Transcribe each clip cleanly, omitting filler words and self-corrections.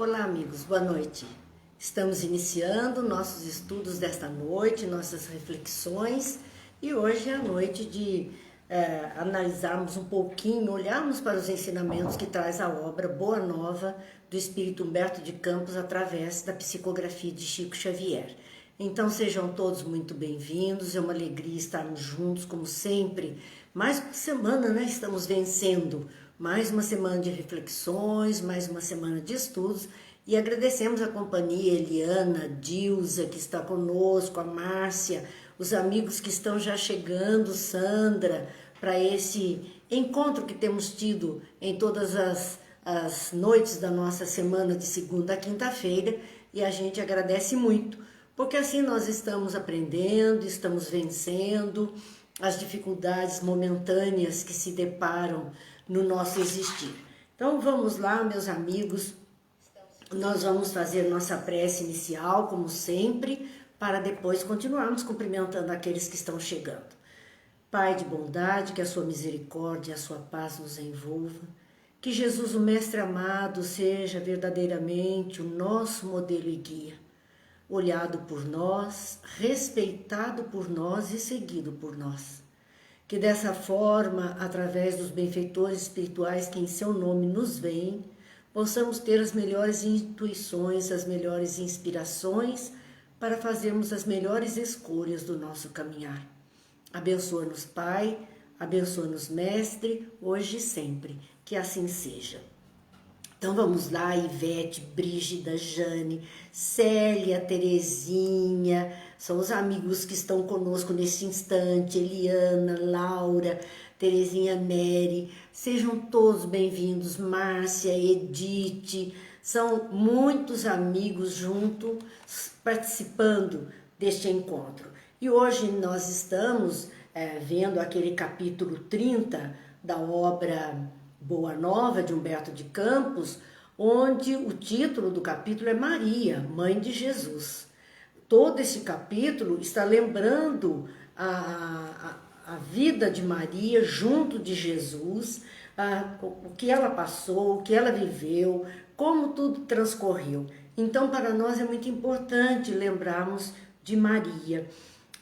Olá, amigos, boa noite. Estamos iniciando nossos estudos desta noite, nossas reflexões, e hoje é a noite de analisarmos um pouquinho, olharmos para os ensinamentos que traz a obra Boa Nova do Espírito Humberto de Campos através da psicografia de Chico Xavier. Então sejam todos muito bem-vindos, é uma alegria estarmos juntos como sempre. Mais uma semana, né? Estamos vencendo mais uma semana de reflexões, mais uma semana de estudos e agradecemos a companhia Eliana, Dilza que está conosco, a Márcia, os amigos que estão já chegando, Sandra, para esse encontro que temos tido em todas as noites da nossa semana de segunda a quinta-feira e a gente agradece muito, porque assim nós estamos aprendendo, estamos vencendo as dificuldades momentâneas que se deparam no nosso existir. Então vamos lá, meus amigos, nós vamos fazer nossa prece inicial, como sempre, para depois continuarmos cumprimentando aqueles que estão chegando. Pai de bondade, que a sua misericórdia e a sua paz nos envolva, que Jesus, o Mestre amado, seja verdadeiramente o nosso modelo e guia, olhado por nós, respeitado por nós e seguido por nós. Que dessa forma, através dos benfeitores espirituais que em seu nome nos veem, possamos ter as melhores intuições, as melhores inspirações para fazermos as melhores escolhas do nosso caminhar. Abençoa-nos, Pai, abençoa-nos, Mestre, hoje e sempre, que assim seja. Então vamos lá, Ivete, Brígida, Jane, Célia, Terezinha, são os amigos que estão conosco nesse instante, Eliana, Laura, Terezinha, Mary, sejam todos bem-vindos, Márcia, Edith, são muitos amigos juntos participando deste encontro. E hoje nós estamos vendo aquele capítulo 30 da obra Boa Nova, de Humberto de Campos, onde o título do capítulo é Maria, Mãe de Jesus. Todo esse capítulo está lembrando a vida de Maria junto de Jesus, o que ela passou, o que ela viveu, como tudo transcorreu. Então, para nós é muito importante lembrarmos de Maria.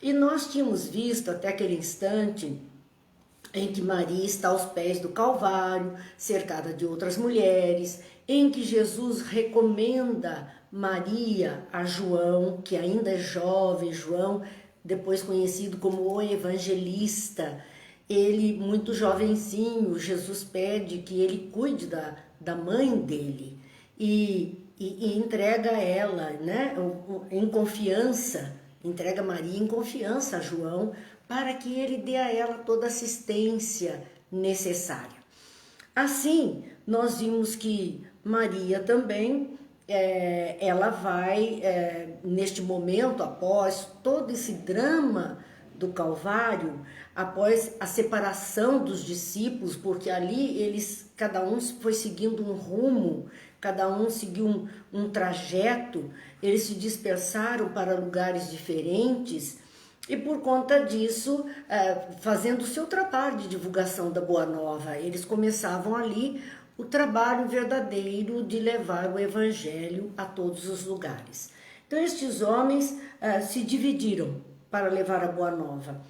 E nós tínhamos visto até aquele instante em que Maria está aos pés do Calvário, cercada de outras mulheres, em que Jesus recomenda Maria a João, que ainda é jovem, João, depois conhecido como o Evangelista. Ele, muito jovenzinho, Jesus pede que ele cuide da mãe dele e entrega ela, né, em confiança, entrega Maria em confiança a João, para que ele dê a ela toda a assistência necessária. Assim, nós vimos que Maria também, ela vai, neste momento, após todo esse drama do Calvário, após a separação dos discípulos, porque ali cada um foi seguindo um rumo, cada um seguiu um trajeto, eles se dispersaram para lugares diferentes, e por conta disso, fazendo o seu trabalho de divulgação da Boa Nova, eles começavam ali o trabalho verdadeiro de levar o Evangelho a todos os lugares. Então estes homens se dividiram para levar a Boa Nova.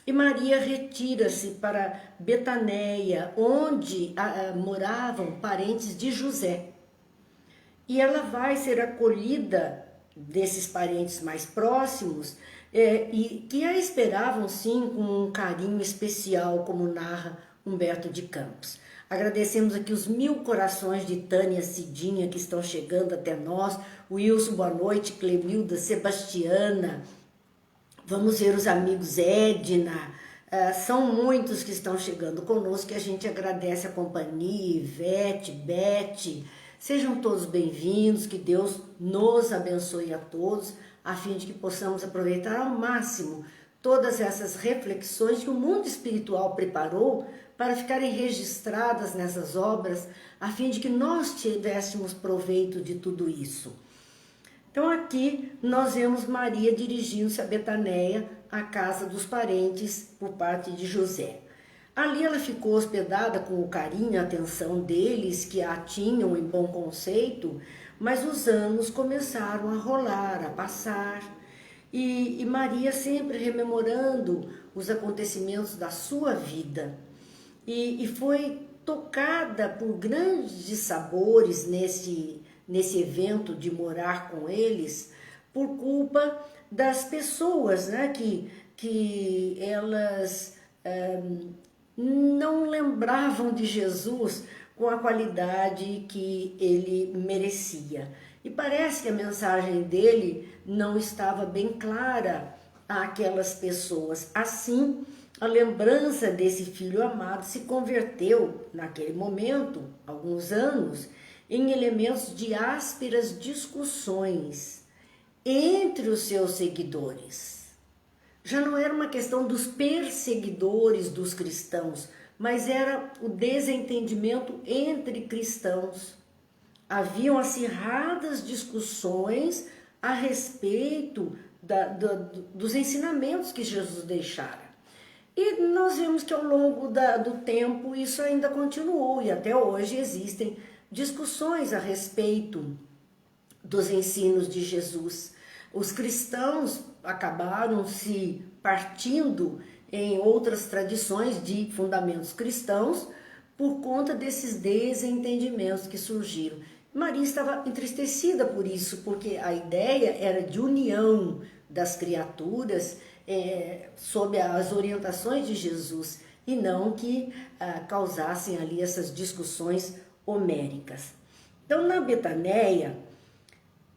E Maria retira-se para Betaneia, onde moravam parentes de José. E ela vai ser acolhida desses parentes mais próximos, e que a esperavam sim com um carinho especial, como narra Humberto de Campos. Agradecemos aqui os 1000 corações de Tânia Cidinha que estão chegando até nós, Wilson, boa noite, Clemilda, Sebastiana, vamos ver os amigos Edna, são muitos que estão chegando conosco e a gente agradece a companhia, Ivete, Beth, sejam todos bem-vindos, que Deus nos abençoe a todos, a fim de que possamos aproveitar ao máximo todas essas reflexões que o mundo espiritual preparou para ficarem registradas nessas obras, a fim de que nós tivéssemos proveito de tudo isso. Então aqui nós vemos Maria dirigindo-se a Betaneia, a casa dos parentes por parte de José. Ali ela ficou hospedada com o carinho e a atenção deles que a tinham em bom conceito, mas os anos começaram a rolar, a passar, e Maria sempre rememorando os acontecimentos da sua vida, e foi tocada por grandes sabores nesse evento de morar com eles, por culpa das pessoas, né, que elas não lembravam de Jesus com a qualidade que ele merecia. E parece que a mensagem dele não estava bem clara àquelas pessoas. Assim, a lembrança desse filho amado se converteu, naquele momento, alguns anos, em elementos de ásperas discussões entre os seus seguidores. Já não era uma questão dos perseguidores dos cristãos, mas era o desentendimento entre cristãos. Haviam acirradas discussões a respeito dos ensinamentos que Jesus deixara. E nós vemos que ao longo do tempo isso ainda continuou, e até hoje existem discussões a respeito dos ensinos de Jesus. Os cristãos acabaram se partindo em outras tradições de fundamentos cristãos por conta desses desentendimentos que surgiram. Maria estava entristecida por isso, porque a ideia era de união das criaturas sob as orientações de Jesus, e não que causassem ali essas discussões homéricas. Então, na Betaneia,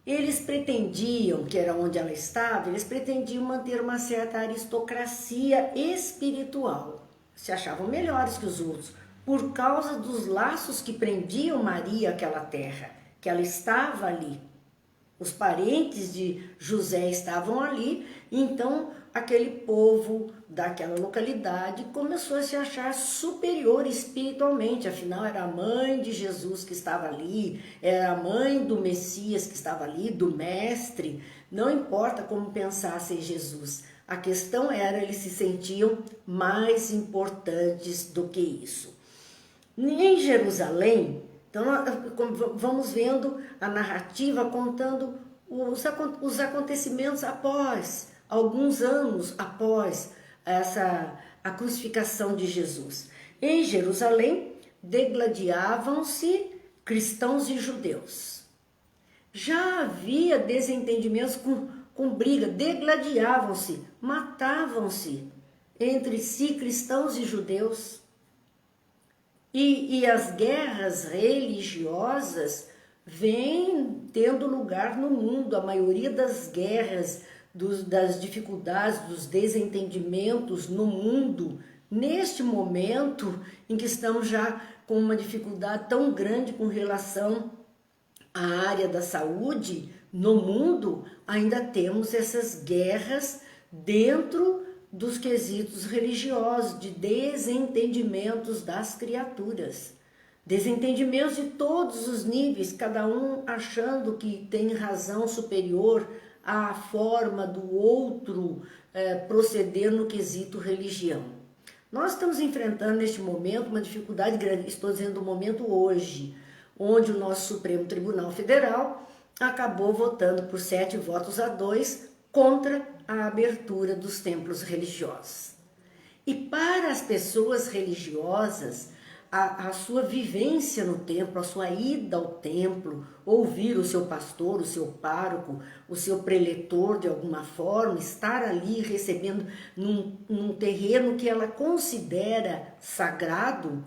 eles pretendiam, que era onde ela estava, eles pretendiam manter uma certa aristocracia espiritual. Se achavam melhores que os outros, por causa dos laços que prendiam Maria àquela terra, que ela estava ali. Os parentes de José estavam ali, então aquele povo daquela localidade começou a se achar superior espiritualmente, afinal era a mãe de Jesus que estava ali, era a mãe do Messias que estava ali, do mestre, não importa como pensassem Jesus, a questão era, eles se sentiam mais importantes do que isso. Em Jerusalém, então vamos vendo a narrativa contando os acontecimentos após, alguns anos após a crucificação de Jesus. Em Jerusalém, degladiavam-se cristãos e judeus. Já havia desentendimentos com briga, degladiavam-se, matavam-se entre si cristãos e judeus. E as guerras religiosas vêm tendo lugar no mundo. A maioria das guerras, das dificuldades, dos desentendimentos no mundo, neste momento em que estamos já com uma dificuldade tão grande com relação à área da saúde, no mundo ainda temos essas guerras dentro dos quesitos religiosos, de desentendimentos das criaturas. Desentendimentos de todos os níveis, cada um achando que tem razão superior à forma do outro proceder no quesito religião. Nós estamos enfrentando neste momento uma dificuldade grande, estou dizendo o momento hoje, onde o nosso Supremo Tribunal Federal acabou votando por 7 votos a 2 contra a abertura dos templos religiosos. E para as pessoas religiosas, a sua vivência no templo, a sua ida ao templo, ouvir o seu pastor, o seu pároco, o seu preletor de alguma forma, estar ali recebendo num terreno que ela considera sagrado,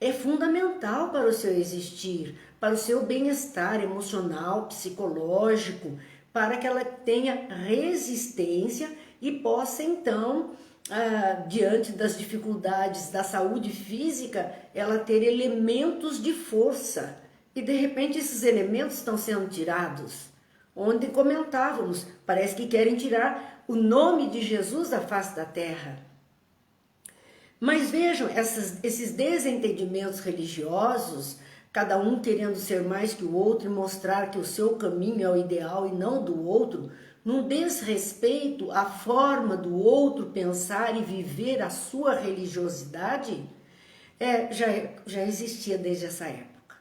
é fundamental para o seu existir, para o seu bem-estar emocional, psicológico, para que ela tenha resistência e possa então, diante das dificuldades da saúde física, ela ter elementos de força. E de repente esses elementos estão sendo tirados. Onde comentávamos, parece que querem tirar o nome de Jesus da face da terra. Mas vejam, esses desentendimentos religiosos, cada um querendo ser mais que o outro e mostrar que o seu caminho é o ideal e não do outro, num desrespeito à forma do outro pensar e viver a sua religiosidade, já existia desde essa época.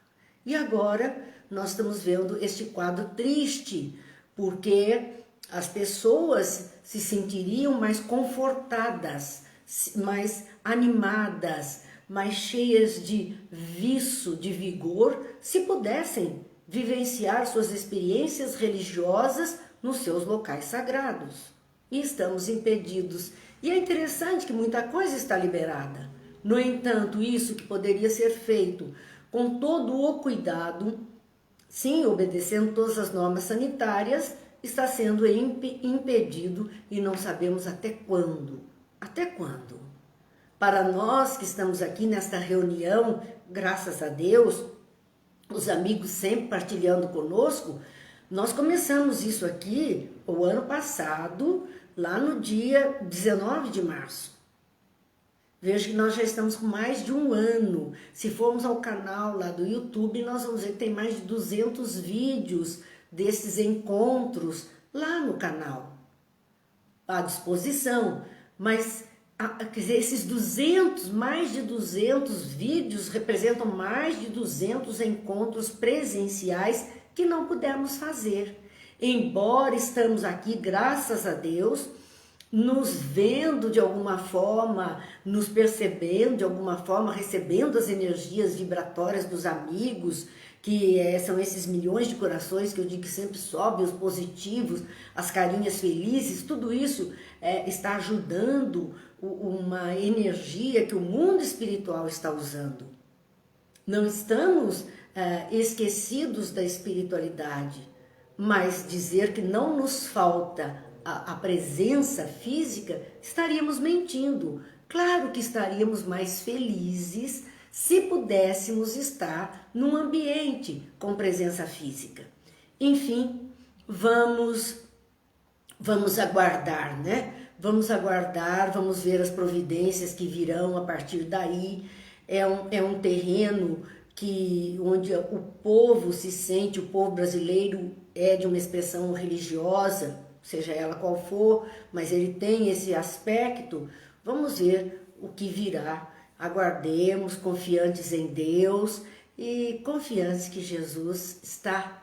E agora nós estamos vendo este quadro triste, porque as pessoas se sentiriam mais confortadas, mais animadas, mais cheias de viço, de vigor, se pudessem vivenciar suas experiências religiosas nos seus locais sagrados. E estamos impedidos. E é interessante que muita coisa está liberada. No entanto, isso que poderia ser feito com todo o cuidado, sim, obedecendo todas as normas sanitárias, está sendo impedido e não sabemos até quando. Até quando? Para nós que estamos aqui nesta reunião, graças a Deus, os amigos sempre partilhando conosco, nós começamos isso aqui o ano passado, lá no dia 19 de março. Veja que nós já estamos com mais de um ano. Se formos ao canal lá do YouTube, nós vamos ver que tem mais de 200 vídeos desses encontros lá no canal, à disposição. Mas, quer dizer, esses mais de 200 vídeos representam mais de 200 encontros presenciais que não pudemos fazer. Embora estamos aqui, graças a Deus, nos vendo de alguma forma, nos percebendo de alguma forma, recebendo as energias vibratórias dos amigos, que são esses milhões de corações que eu digo que sempre sobem, os positivos, as carinhas felizes, tudo isso está ajudando uma energia que o mundo espiritual está usando. Não estamos esquecidos da espiritualidade, mas dizer que não nos falta a presença física, estaríamos mentindo. Claro que estaríamos mais felizes se pudéssemos estar num ambiente com presença física. Enfim, vamos aguardar, né? Vamos aguardar, vamos ver as providências que virão a partir daí. É um terreno onde o povo se sente, o povo brasileiro é de uma expressão religiosa, seja ela qual for, mas ele tem esse aspecto. Vamos ver o que virá. Aguardemos, confiantes em Deus e confiantes que Jesus está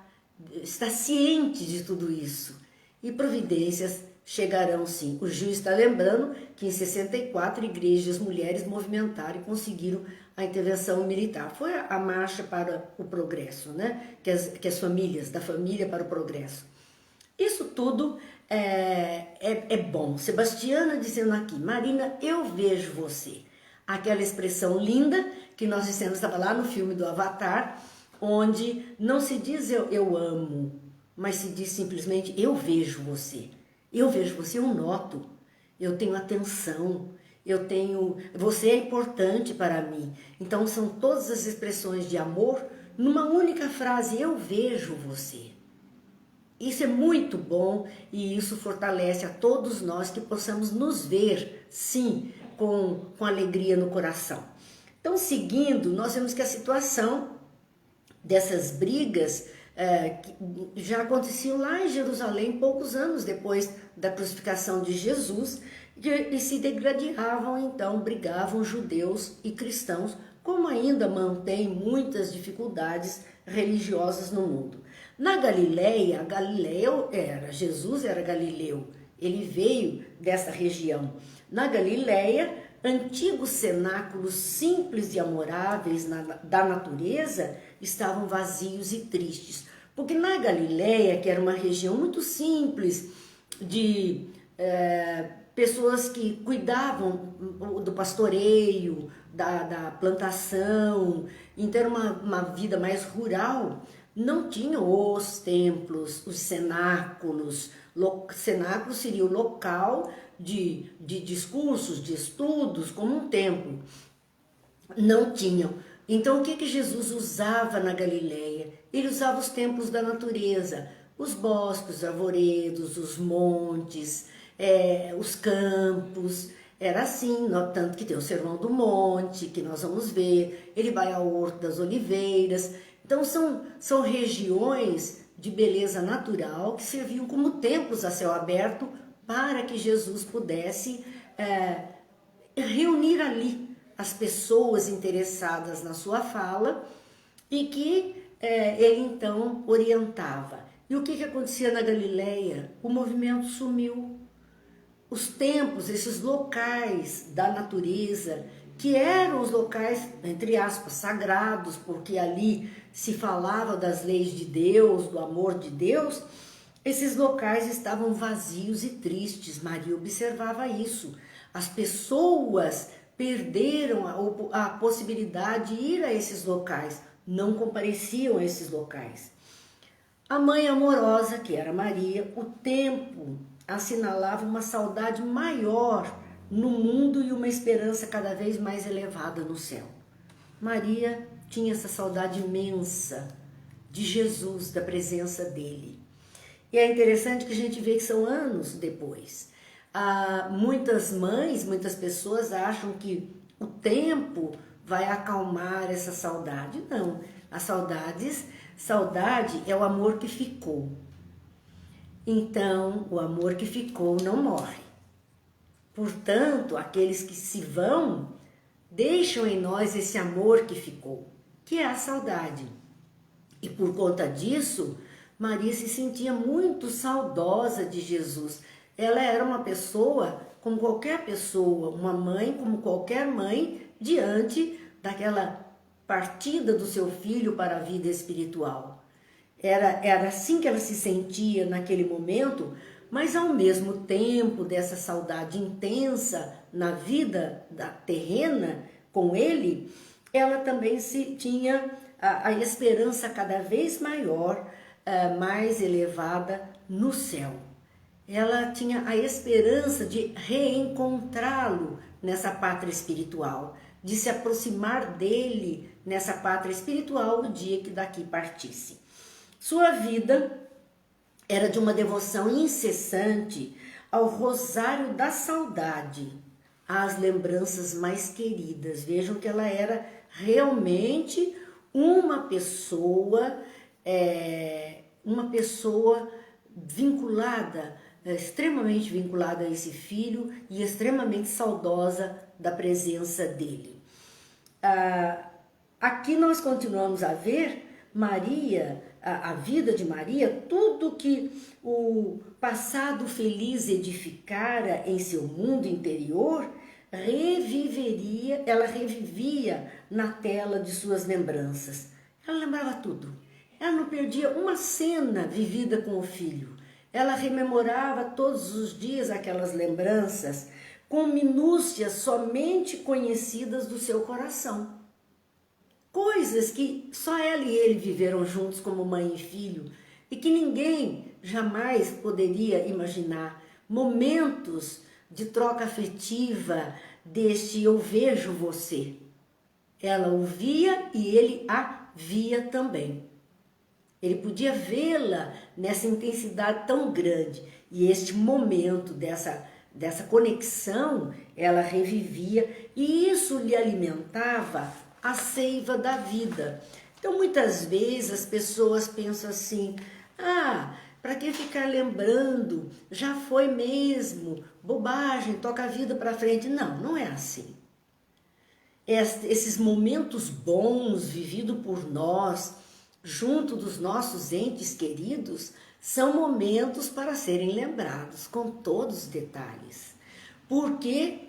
ciente de tudo isso. E providências chegarão sim. O Gil está lembrando que em 64 igrejas mulheres movimentaram e conseguiram a intervenção militar. Foi a marcha para o progresso, né? Que as famílias, da família para o progresso. Isso tudo é bom. Sebastiana dizendo aqui, Marina, eu vejo você. Aquela expressão linda que nós dissemos, estava lá no filme do Avatar, onde não se diz eu amo, mas se diz simplesmente eu vejo você. Eu vejo você, eu noto, eu tenho atenção, você é importante para mim. Então são todas as expressões de amor numa única frase, eu vejo você. Isso é muito bom e isso fortalece a todos nós que possamos nos ver, sim, com alegria no coração. Então, seguindo, nós vemos que a situação dessas brigas já aconteciam lá em Jerusalém, poucos anos depois da crucificação de Jesus, e se degladiavam, então, brigavam judeus e cristãos, como ainda mantém muitas dificuldades religiosas no mundo. Na Galileia, Jesus era galileu, ele veio dessa região. Na Galileia, antigos cenáculos simples e amoráveis da natureza estavam vazios e tristes. Porque na Galileia, que era uma região muito simples, de pessoas que cuidavam do pastoreio, da plantação, então era uma vida mais rural, não tinham os templos, os cenáculos. Cenáculo seria o local de discursos, de estudos, como um templo. Não tinham. Então, o que Jesus usava na Galileia? Ele usava os templos da natureza, os bosques, os arvoredos, os montes, os campos. Era assim, tanto que tem o Sermão do Monte, que nós vamos ver, ele vai ao Horto das Oliveiras. Então, são regiões de beleza natural que serviam como templos a céu aberto para que Jesus pudesse reunir ali as pessoas interessadas na sua fala e que ele então orientava. E o que acontecia na Galileia? O movimento sumiu. Os templos, esses locais da natureza, que eram os locais, entre aspas, sagrados, porque ali se falava das leis de Deus, do amor de Deus, esses locais estavam vazios e tristes. Maria observava isso. As pessoas perderam a possibilidade de ir a esses locais, não compareciam a esses locais. A mãe amorosa, que era Maria, o tempo assinalava uma saudade maior no mundo e uma esperança cada vez mais elevada no céu. Maria tinha essa saudade imensa de Jesus, da presença dele. E é interessante que a gente vê que são anos depois. Muitas mães, muitas pessoas acham que o tempo vai acalmar essa saudade. Não, saudade é o amor que ficou. Então, o amor que ficou não morre. Portanto, aqueles que se vão, deixam em nós esse amor que ficou, que é a saudade. E por conta disso, Maria se sentia muito saudosa de Jesus. Ela era uma pessoa, como qualquer pessoa, uma mãe, como qualquer mãe, diante daquela partida do seu filho para a vida espiritual. Era assim que ela se sentia naquele momento, mas ao mesmo tempo dessa saudade intensa na vida terrena com ele, ela também tinha a esperança cada vez maior, mais elevada no céu. Ela tinha a esperança de reencontrá-lo nessa pátria espiritual, de se aproximar dele nessa pátria espiritual no dia que daqui partisse. Sua vida era de uma devoção incessante ao rosário da saudade, às lembranças mais queridas. Vejam que ela era realmente uma pessoa vinculada, extremamente vinculada a esse filho e extremamente saudosa da presença dele. Aqui nós continuamos a ver Maria, a vida de Maria, tudo que o passado feliz edificara em seu mundo interior, ela revivia na tela de suas lembranças. Ela lembrava tudo. Ela não perdia uma cena vivida com o filho. Ela rememorava todos os dias aquelas lembranças com minúcias somente conhecidas do seu coração. Coisas que só ela e ele viveram juntos como mãe e filho e que ninguém jamais poderia imaginar. Momentos de troca afetiva, deste eu vejo você. Ela o via e ele a via também. Ele podia vê-la nessa intensidade tão grande e este momento dessa conexão ela revivia e isso lhe alimentava a seiva da vida. Então muitas vezes as pessoas pensam assim, para que ficar lembrando? Já foi mesmo, bobagem, toca a vida para frente. Não, não é assim. Esses momentos bons vividos por nós, junto dos nossos entes queridos, são momentos para serem lembrados com todos os detalhes. Porque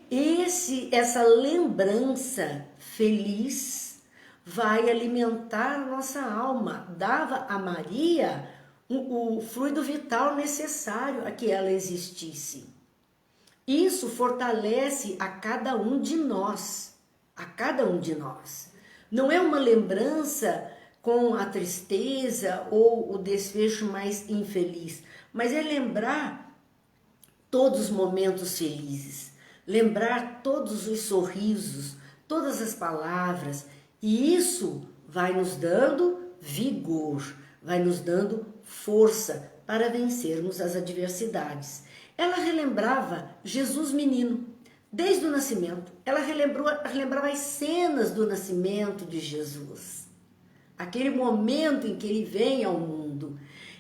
essa lembrança feliz vai alimentar a nossa alma. Dava a Maria o fluido vital necessário a que ela existisse. Isso fortalece a cada um de nós, Não é uma lembrança com a tristeza ou o desfecho mais infeliz, mas é lembrar todos os momentos felizes, lembrar todos os sorrisos, todas as palavras, e isso vai nos dando vigor, vai nos dando força para vencermos as adversidades. Ela relembrava Jesus menino, desde o nascimento. Ela relembrava as cenas do nascimento de Jesus, aquele momento em que ele vem ao mundo.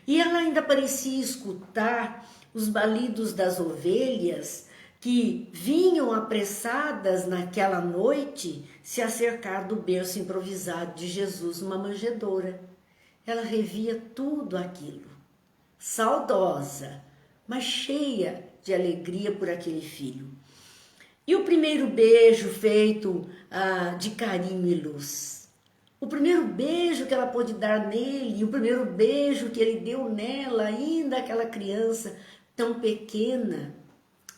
E ela ainda parecia escutar os balidos das ovelhas que vinham apressadas naquela noite se acercar do berço improvisado de Jesus numa manjedoura. Ela revia tudo aquilo, saudosa, mas cheia de alegria por aquele filho. E o primeiro beijo feito de carinho e luz. O primeiro beijo que ela pôde dar nele, o primeiro beijo que ele deu nela, ainda aquela criança tão pequena.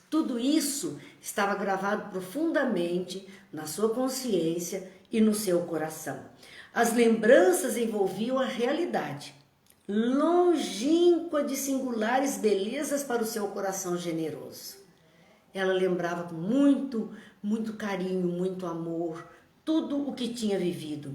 Tudo isso estava gravado profundamente na sua consciência e no seu coração. As lembranças envolviam a realidade, longínqua de singulares belezas para o seu coração generoso. Ela lembrava com muito carinho, muito amor, tudo o que tinha vivido.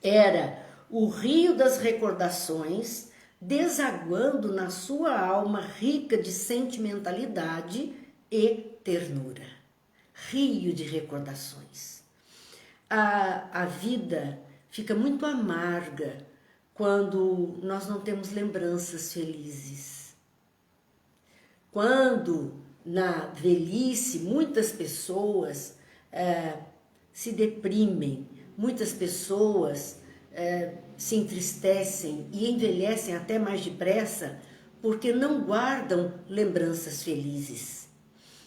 Era o rio das recordações desaguando na sua alma rica de sentimentalidade e ternura. Rio de recordações. A vida fica muito amarga quando nós não temos lembranças felizes. Quando na velhice muitas pessoas se deprimem, muitas pessoas se entristecem e envelhecem até mais depressa porque não guardam lembranças felizes.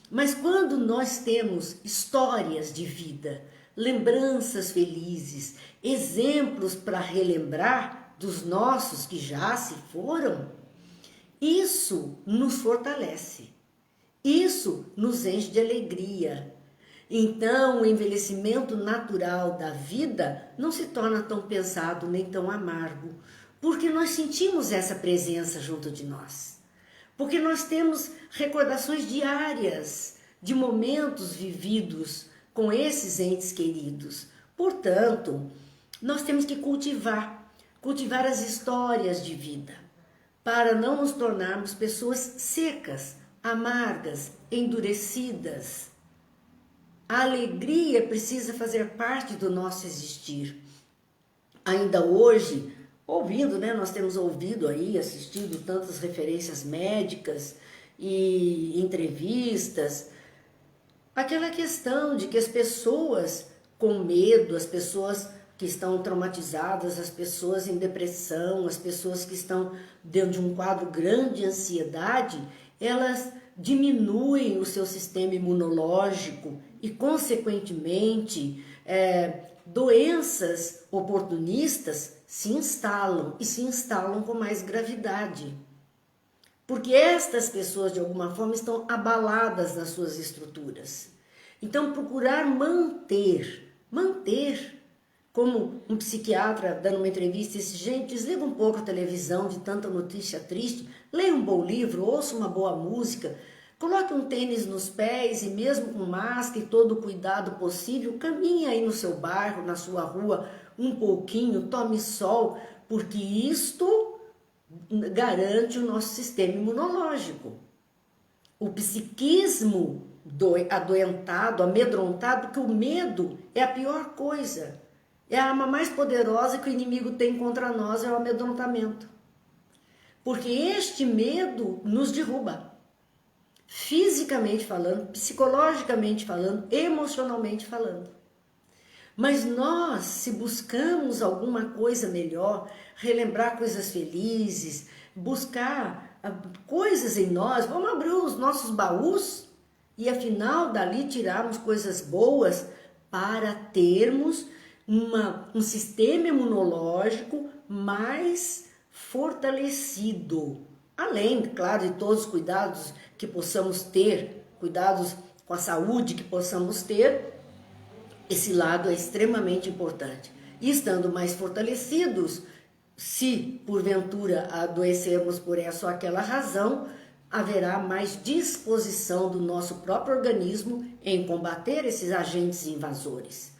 Mas quando nós temos histórias de vida, lembranças felizes, exemplos para relembrar dos nossos que já se foram, isso nos fortalece, isso nos enche de alegria. Então, o envelhecimento natural da vida não se torna tão pesado nem tão amargo, porque nós sentimos essa presença junto de nós. Porque nós temos recordações diárias de momentos vividos com esses entes queridos. Portanto, nós temos que cultivar as histórias de vida, para não nos tornarmos pessoas secas, amargas, endurecidas. A alegria precisa fazer parte do nosso existir. Ainda hoje, nós temos ouvido aí, assistido tantas referências médicas e entrevistas, aquela questão de que as pessoas com medo, as pessoas que estão traumatizadas, as pessoas em depressão, as pessoas que estão dentro de um quadro grande de ansiedade, elas diminuem o seu sistema imunológico e, consequentemente, doenças oportunistas se instalam com mais gravidade. Porque estas pessoas, de alguma forma, estão abaladas nas suas estruturas. Então, procurar manter, como um psiquiatra dando uma entrevista, disse, gente, desliga um pouco a televisão de tanta notícia triste, leia um bom livro, ouça uma boa música, coloque um tênis nos pés e mesmo com máscara e todo o cuidado possível, caminhe aí no seu bairro, na sua rua, um pouquinho, tome sol, porque isto garante o nosso sistema imunológico. O psiquismo adoentado, amedrontado, porque o medo é a pior coisa. É a arma mais poderosa que o inimigo tem contra nós, é o amedrontamento. Porque este medo nos derruba. Fisicamente falando, psicologicamente falando, emocionalmente falando. Mas nós, se buscamos alguma coisa melhor, relembrar coisas felizes, buscar coisas em nós, vamos abrir os nossos baús e afinal dali tirarmos coisas boas para termos um sistema imunológico mais fortalecido. Além, claro, de todos os cuidados que possamos ter, cuidados com a saúde que possamos ter, esse lado é extremamente importante. E estando mais fortalecidos, se porventura adoecermos por essa ou aquela razão, haverá mais disposição do nosso próprio organismo em combater esses agentes invasores.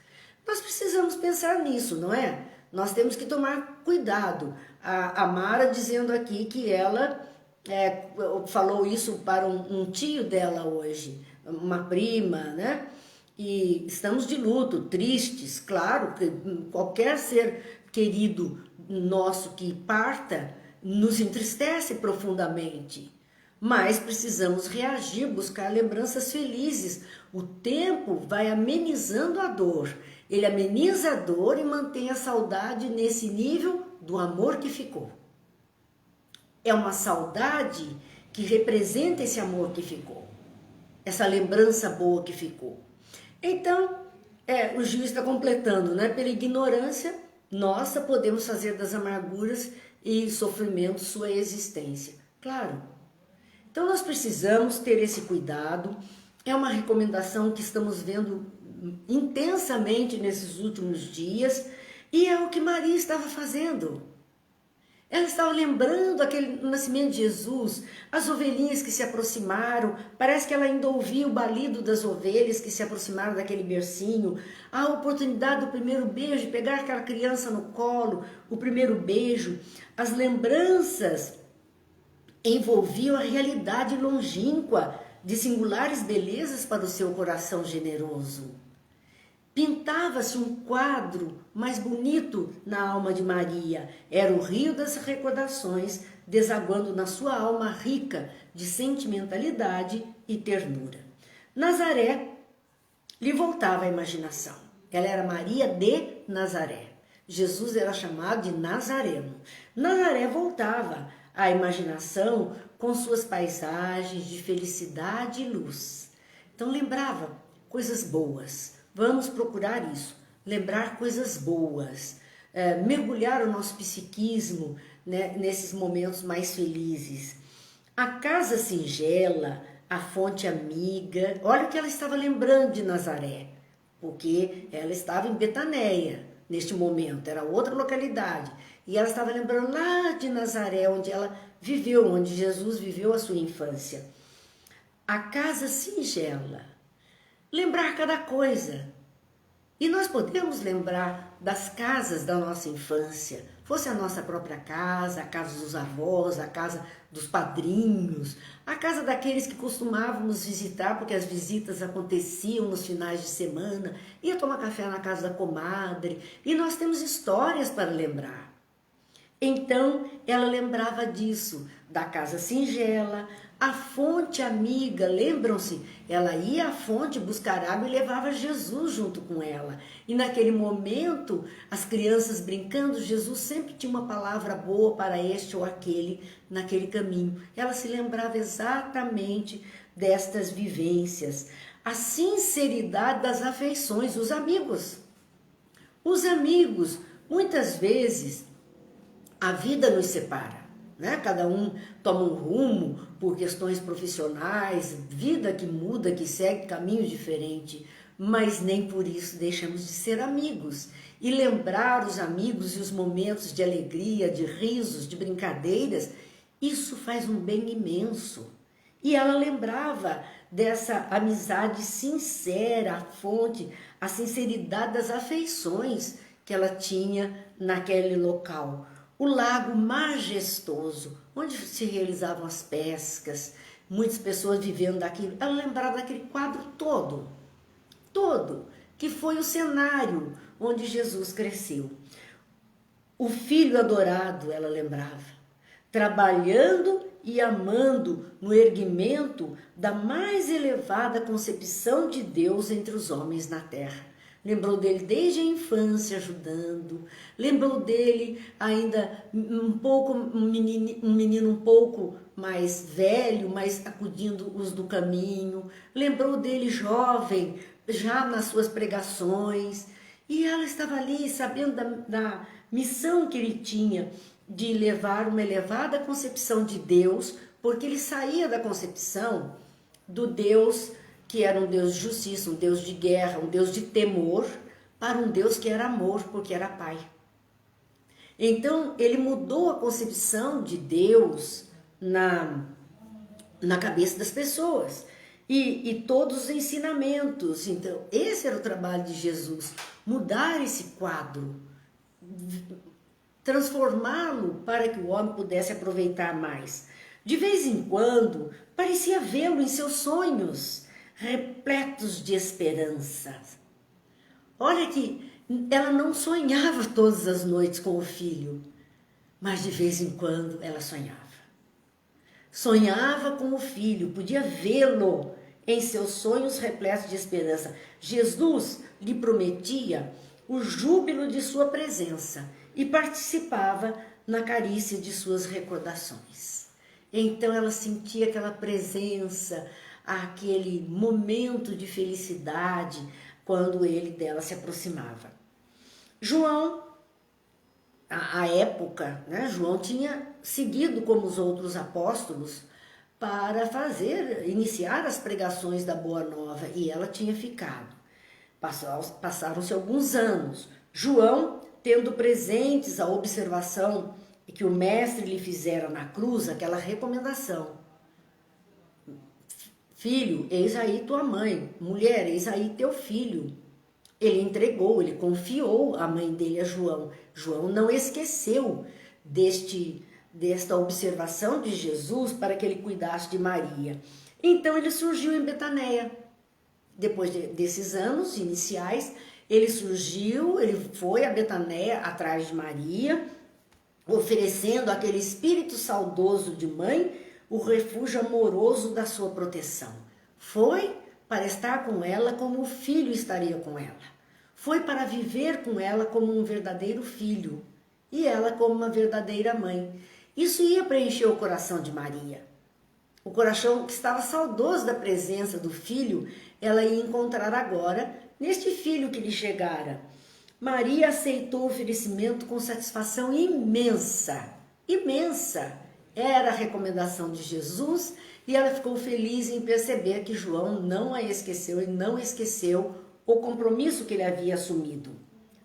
Nós precisamos pensar nisso, não é? Nós temos que tomar cuidado. A Mara dizendo aqui que ela falou isso para um tio dela hoje, uma prima, né? E estamos de luto, tristes, claro, que qualquer ser querido nosso que parta nos entristece profundamente. Mas precisamos reagir, buscar lembranças felizes. O tempo vai amenizando a dor. Ele ameniza a dor e mantém a saudade nesse nível do amor que ficou. É uma saudade que representa esse amor que ficou, essa lembrança boa que ficou. Então, o juiz está completando, né? Pela ignorância nossa, podemos fazer das amarguras e sofrimentos sua existência. Claro. Então, nós precisamos ter esse cuidado. É uma recomendação que estamos vendo intensamente nesses últimos dias e é o que Maria estava fazendo. Ela estava lembrando aquele nascimento de Jesus, as ovelhinhas que se aproximaram, parece que ela ainda ouvia o balido das ovelhas que se aproximaram daquele bercinho, a oportunidade do primeiro beijo, pegar aquela criança no colo, o primeiro beijo, as lembranças envolviam a realidade longínqua de singulares belezas para o seu coração generoso. Pintava-se um quadro mais bonito na alma de Maria. Era o rio das recordações desaguando na sua alma rica de sentimentalidade e ternura. Nazaré lhe voltava a imaginação. Ela era Maria de Nazaré. Jesus era chamado de Nazareno. Nazaré voltava à imaginação com suas paisagens de felicidade e luz. Então lembrava coisas boas. Vamos procurar isso, lembrar coisas boas, mergulhar o nosso psiquismo, né, nesses momentos mais felizes. A casa singela, a fonte amiga, olha o que ela estava lembrando de Nazaré, porque ela estava em Betaneia neste momento, era outra localidade, e ela estava lembrando lá de Nazaré, onde ela viveu, onde Jesus viveu a sua infância. A casa singela. Lembrar cada coisa. E nós podemos lembrar das casas da nossa infância, fosse a nossa própria casa, a casa dos avós, a casa dos padrinhos, a casa daqueles que costumávamos visitar, porque as visitas aconteciam nos finais de semana, ia tomar café na casa da comadre, e nós temos histórias para lembrar. Então, ela lembrava disso, da casa singela, a fonte amiga, lembram-se? Ela ia à fonte buscar água e levava Jesus junto com ela. E naquele momento, as crianças brincando, Jesus sempre tinha uma palavra boa para este ou aquele naquele caminho. Ela se lembrava exatamente destas vivências. A sinceridade das afeições, os amigos. Os amigos, muitas vezes, a vida nos separa, né? Cada um toma um rumo por questões profissionais, vida que muda, que segue caminhos diferentes, mas nem por isso deixamos de ser amigos. E lembrar os amigos e os momentos de alegria, de risos, de brincadeiras, isso faz um bem imenso. E ela lembrava dessa amizade sincera, a fonte, a sinceridade das afeições que ela tinha naquele local. O lago majestoso, onde se realizavam as pescas, muitas pessoas vivendo daquilo. Ela lembrava daquele quadro todo, que foi o cenário onde Jesus cresceu. O Filho adorado, ela lembrava, trabalhando e amando no erguimento da mais elevada concepção de Deus entre os homens na terra. Lembrou dele desde a infância ajudando, lembrou dele ainda um menino um pouco mais velho, mas acudindo os do caminho, lembrou dele jovem, já nas suas pregações, e ela estava ali sabendo da missão que ele tinha de levar uma elevada concepção de Deus, porque ele saía da concepção do Deus que era um Deus de justiça, um Deus de guerra, um Deus de temor, para um Deus que era amor, porque era Pai. Então, ele mudou a concepção de Deus na cabeça das pessoas. E todos os ensinamentos. Então, esse era o trabalho de Jesus, mudar esse quadro, transformá-lo para que o homem pudesse aproveitar mais. De vez em quando, parecia vê-lo em seus sonhos, repletos de esperança. Olha que ela não sonhava todas as noites com o filho, mas de vez em quando ela sonhava. Sonhava com o filho, podia vê-lo em seus sonhos repletos de esperança. Jesus lhe prometia o júbilo de sua presença e participava na carícia de suas recordações. Então ela sentia aquela presença, aquele momento de felicidade quando ele dela se aproximava. João, à época, né, João tinha seguido como os outros apóstolos para iniciar as pregações da Boa Nova, e ela tinha ficado. Passaram-se alguns anos. João, tendo presentes a observação que o mestre lhe fizera na cruz, aquela recomendação: filho, eis aí tua mãe, mulher, eis aí teu filho. Ele entregou, ele confiou a mãe dele a João. João não esqueceu desta observação de Jesus para que ele cuidasse de Maria. Então ele surgiu em Betaneia. Depois desses anos iniciais, ele foi a Betaneia atrás de Maria, oferecendo àquele espírito saudoso de mãe o refúgio amoroso da sua proteção. Foi para estar com ela como o filho estaria com ela. Foi para viver com ela como um verdadeiro filho e ela como uma verdadeira mãe. Isso ia preencher o coração de Maria. O coração que estava saudoso da presença do filho, ela ia encontrar agora neste filho que lhe chegara. Maria aceitou o oferecimento com satisfação imensa, imensa. Era a recomendação de Jesus e ela ficou feliz em perceber que João não a esqueceu e não esqueceu o compromisso que ele havia assumido.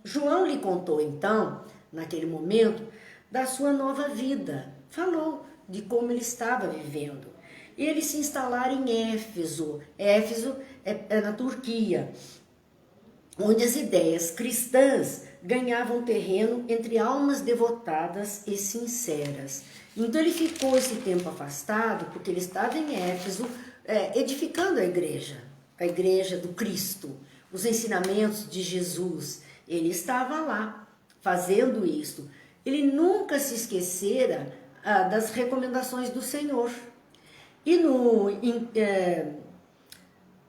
João lhe contou então, naquele momento, da sua nova vida. Falou de como ele estava vivendo. Ele se instalara em Éfeso. Éfeso é na Turquia, onde as ideias cristãs ganhavam terreno entre almas devotadas e sinceras. Então ele ficou esse tempo afastado porque ele estava em Éfeso edificando a igreja do Cristo, os ensinamentos de Jesus. Ele estava lá fazendo isto. Ele nunca se esquecera das recomendações do Senhor. E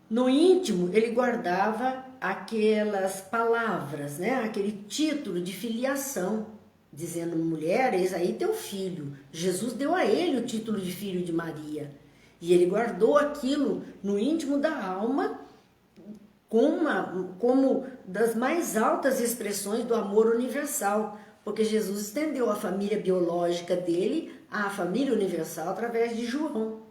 no íntimo ele guardava aquelas palavras, né? Aquele título de filiação, dizendo: mulher, eis aí teu filho. Jesus deu a ele o título de filho de Maria. E ele guardou aquilo no íntimo da alma como das mais altas expressões do amor universal, porque Jesus estendeu a família biológica dele à família universal através de João,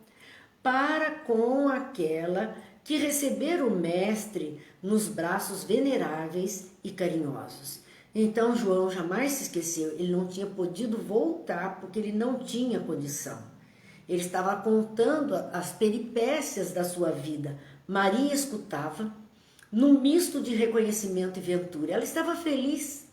para com aquela que receber o mestre nos braços veneráveis e carinhosos. Então João jamais se esqueceu, ele não tinha podido voltar porque ele não tinha condição. Ele estava contando as peripécias da sua vida. Maria escutava, num misto de reconhecimento e ventura. Ela estava feliz.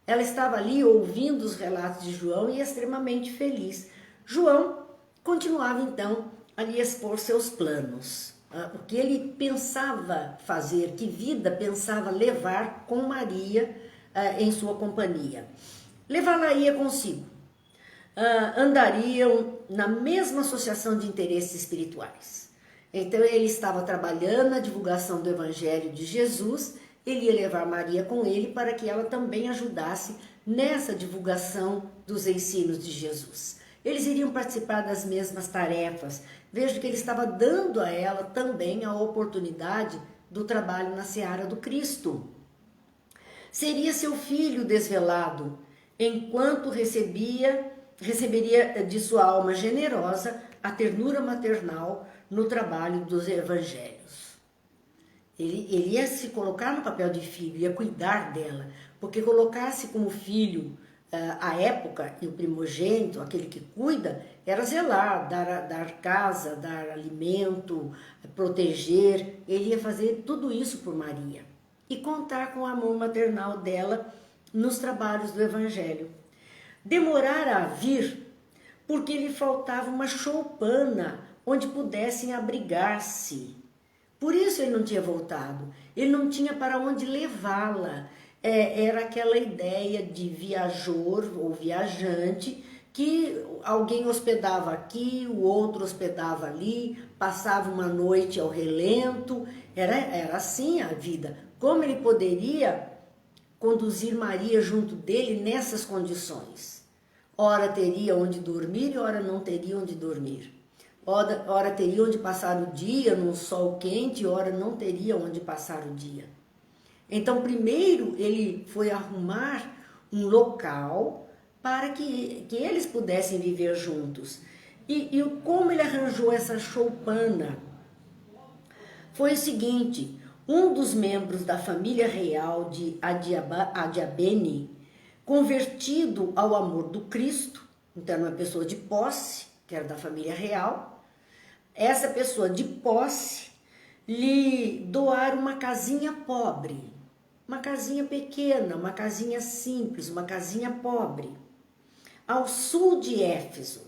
Ela estava ali ouvindo os relatos de João e extremamente feliz. João continuava então a lhe expor seus planos, o que ele pensava fazer, que vida pensava levar com Maria em sua companhia. Levá-la-ia consigo. Andariam na mesma associação de interesses espirituais. Então ele estava trabalhando na divulgação do Evangelho de Jesus, ele ia levar Maria com ele para que ela também ajudasse nessa divulgação dos ensinos de Jesus. Eles iriam participar das mesmas tarefas. Vejo que ele estava dando a ela também a oportunidade do trabalho na seara do Cristo. Seria seu filho desvelado, enquanto receberia de sua alma generosa a ternura maternal no trabalho dos evangelhos. Ele ia se colocar no papel de filho, ia cuidar dela, porque colocar-se como filho, à época, e o primogênito, aquele que cuida, era zelar, dar casa, dar alimento, proteger. Ele ia fazer tudo isso por Maria e contar com o amor maternal dela nos trabalhos do evangelho. Demorara a vir porque lhe faltava uma choupana onde pudessem abrigar-se. Por isso ele não tinha voltado, ele não tinha para onde levá-la. era aquela ideia de viajor ou viajante, que alguém hospedava aqui, o outro hospedava ali, passava uma noite ao relento, era assim a vida. Como ele poderia conduzir Maria junto dele nessas condições? Ora teria onde dormir e ora não teria onde dormir. Ora teria onde passar o dia num sol quente, ora não teria onde passar o dia. Então, primeiro ele foi arrumar um local para que eles pudessem viver juntos. E como ele arranjou essa choupana? Foi o seguinte: um dos membros da família real de Adiabene, convertido ao amor do Cristo, então era uma pessoa de posse, que era da família real, essa pessoa de posse lhe doar uma casinha pobre, uma casinha pequena, uma casinha simples, uma casinha pobre, ao sul de Éfeso,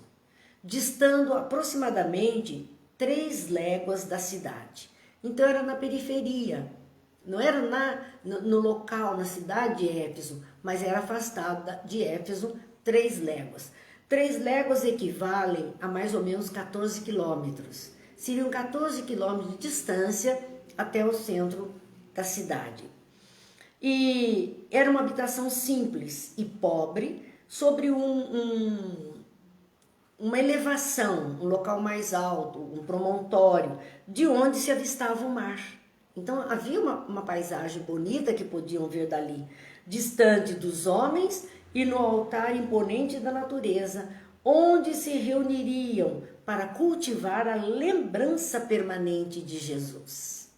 distando aproximadamente 3 léguas da cidade. Então era na periferia, não era no local, na cidade de Éfeso, mas era afastado de Éfeso 3 léguas. 3 léguas equivalem a mais ou menos 14 quilômetros. Seriam 14 quilômetros de distância até o centro da cidade. E era uma habitação simples e pobre, sobre uma elevação, um local mais alto, um promontório, de onde se avistava o mar. Então havia uma paisagem bonita que podiam ver dali, distante dos homens e no altar imponente da natureza, onde se reuniriam para cultivar a lembrança permanente de Jesus.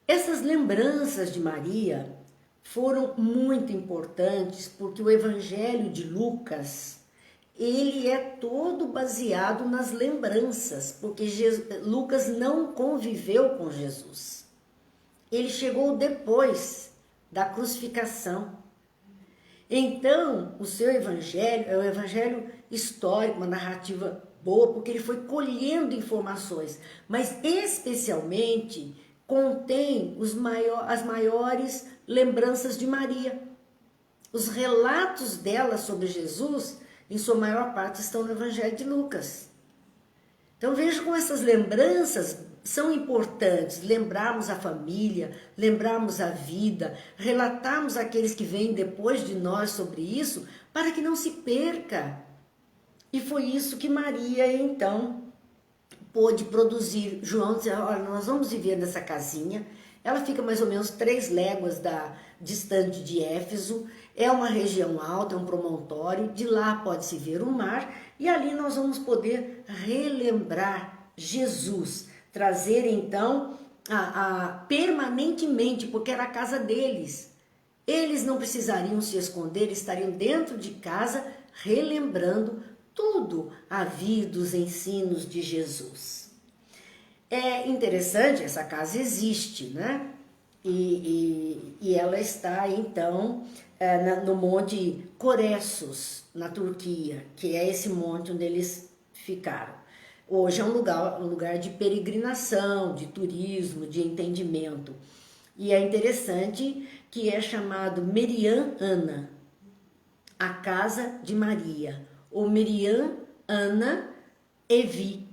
Essas lembranças de Maria foram muito importantes, porque o Evangelho de Lucas, ele é todo baseado nas lembranças, porque Lucas não conviveu com Jesus. Ele chegou depois da crucificação. Então, o seu evangelho é um evangelho histórico, uma narrativa boa, porque ele foi colhendo informações, mas especialmente contém as maiores lembranças de Maria. Os relatos dela sobre Jesus, em sua maior parte, estão no Evangelho de Lucas. Então veja como essas lembranças são importantes, lembrarmos a família, lembrarmos a vida, relatarmos aqueles que vêm depois de nós sobre isso, para que não se perca. E foi isso que Maria, então, pôde produzir. João disse: olha, nós vamos viver nessa casinha. Ela fica mais ou menos 3 léguas distante de Éfeso, é uma região alta, é um promontório, de lá pode-se ver o mar, e ali nós vamos poder relembrar Jesus, trazer então permanentemente, porque era a casa deles. Eles não precisariam se esconder, estariam dentro de casa relembrando tudo a vida, os ensinos de Jesus. É interessante, essa casa existe, né? E ela está então no Monte Coressos, na Turquia, que é esse monte onde eles ficaram. Hoje é um lugar de peregrinação, de turismo, de entendimento. E é interessante que é chamado Meriam Ana, a casa de Maria, ou Meriam Ana Evi,